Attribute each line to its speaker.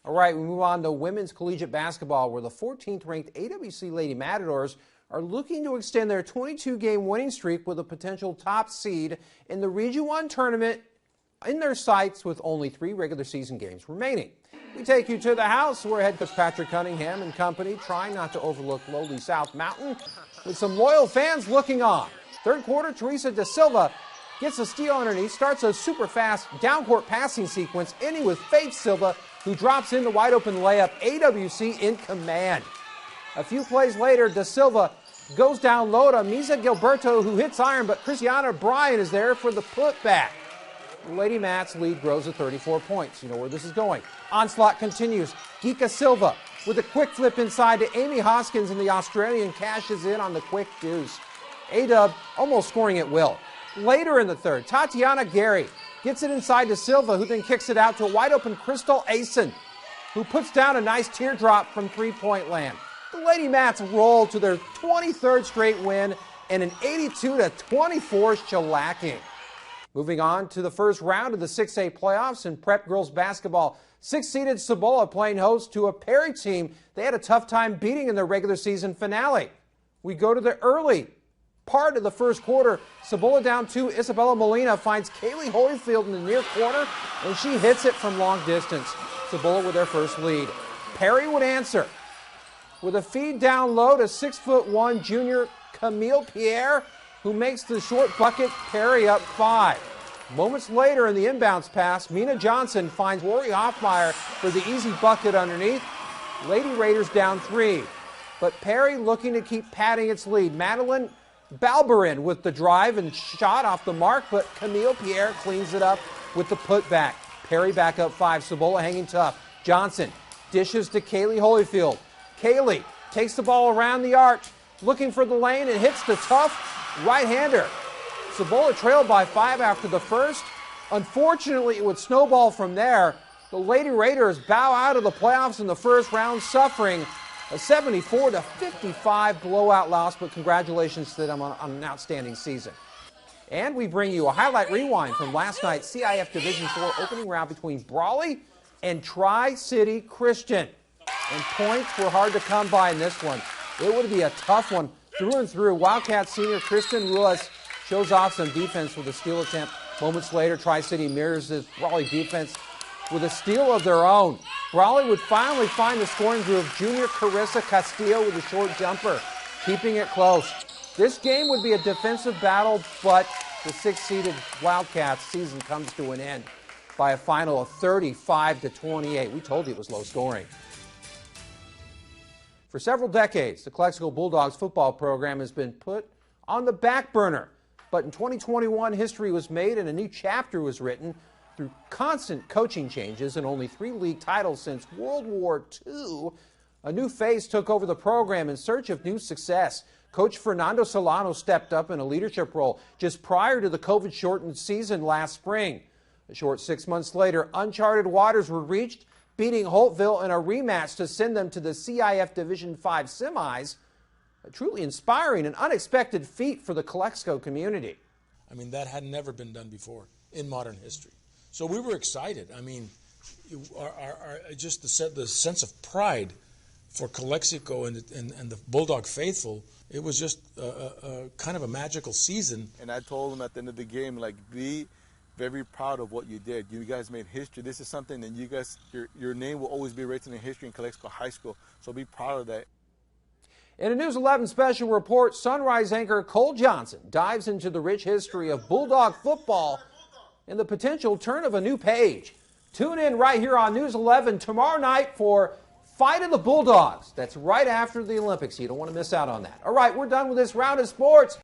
Speaker 1: All right, we move on to women's collegiate basketball, where the 14th-ranked AWC Lady Matadors are looking to extend their 22-game winning streak with a potential top seed in the Region 1 tournament in their sights with only 3 regular season games remaining. We take you to the house where head coach Patrick Cunningham and company trying not to overlook lowly South Mountain with some loyal fans looking on. Third quarter, Teresa Da Silva gets a steal underneath, starts a super fast downcourt passing sequence, ending with Faith Silva, who drops in the wide open layup. AWC in command. A few plays later, Da Silva goes down low to Misa Gilberto, who hits iron, but Christiana Bryan is there for the putback. Lady Mats' lead grows to 34 points. You know where this is going. Onslaught continues. Gika Silva with a quick flip inside to Amy Hoskins, and the Australian cashes in on the quick deuce. A-Dub almost scoring at will. Later in the third, Tatiana Gary gets it inside to Silva, who then kicks it out to a wide-open Crystal Asen, who puts down a nice teardrop from three-point land. The Lady Mats roll to their 23rd straight win and an 82-24 shellacking. Moving on to the first round of the 6A playoffs in prep girls basketball. 6th-seeded Cibola playing host to a Perry team they had a tough time beating in their regular season finale. We go to the early part of the first quarter. Cibola down 2. Isabella Molina finds Kaylee Holyfield in the near corner, and she hits it from long distance. Cibola with their first lead. Perry would answer with a feed down low to 6'1" junior Camille Pierre, who makes the short bucket. Perry up 5. Moments later in the inbounds pass, Mina Johnson finds Rory Hoffmeyer for the easy bucket underneath. Lady Raiders down 3. But Perry looking to keep padding its lead. Madeline Balberin with the drive and shot off the mark, but Camille Pierre cleans it up with the putback. Perry back up 5. Cibola hanging tough. Johnson dishes to Kaylee Holyfield. Kaylee takes the ball around the arc, looking for the lane, and hits the tough right-hander. Cibola trailed by 5 after the first. Unfortunately, it would snowball from there. The Lady Raiders bow out of the playoffs in the first round, suffering a 74-55 blowout loss, but congratulations to them on an outstanding season. And we bring you a highlight rewind from last night's CIF Division IV opening round between Brawley and Tri-City Christian. And points were hard to come by in this one. It would be a tough one through and through. Wildcat senior Kristen Ruiz shows off some defense with a steal attempt. Moments later, Tri-City mirrors this Brawley defense with a steal of their own. Brawley would finally find the scoring groove. Junior Carissa Castillo with a short jumper, keeping it close. This game would be a defensive battle, but the 6th-seeded Wildcats season comes to an end by a final of 35-28. We told you it was low scoring. For several decades, the Calexico Bulldogs football program has been put on the back burner. But in 2021, history was made and a new chapter was written through constant coaching changes and only 3 league titles since World War II. A new face took over the program in search of new success. Coach Fernando Solano stepped up in a leadership role just prior to the COVID-shortened season last spring. A short 6 months later, uncharted waters were reached, beating Holtville in a rematch to send them to the CIF Division V semis. A truly inspiring and unexpected feat for the Calexico community.
Speaker 2: I mean, that had never been done before in modern history. So we were excited. I mean, just the sense of pride for Calexico and the Bulldog faithful, it was just a kind of a magical season.
Speaker 3: And I told them at the end of the game, like, be very proud of what you did. You guys made history. This is something that you guys, your name will always be written in history in Calexico High School. So be proud of that.
Speaker 1: In a News 11 special report, Sunrise anchor Cole Johnson dives into the rich history of Bulldog football and the potential turn of a new page. Tune in right here on News 11 tomorrow night for Fight of the Bulldogs. That's right after the Olympics. You don't want to miss out on that. All right, we're done with this round of sports.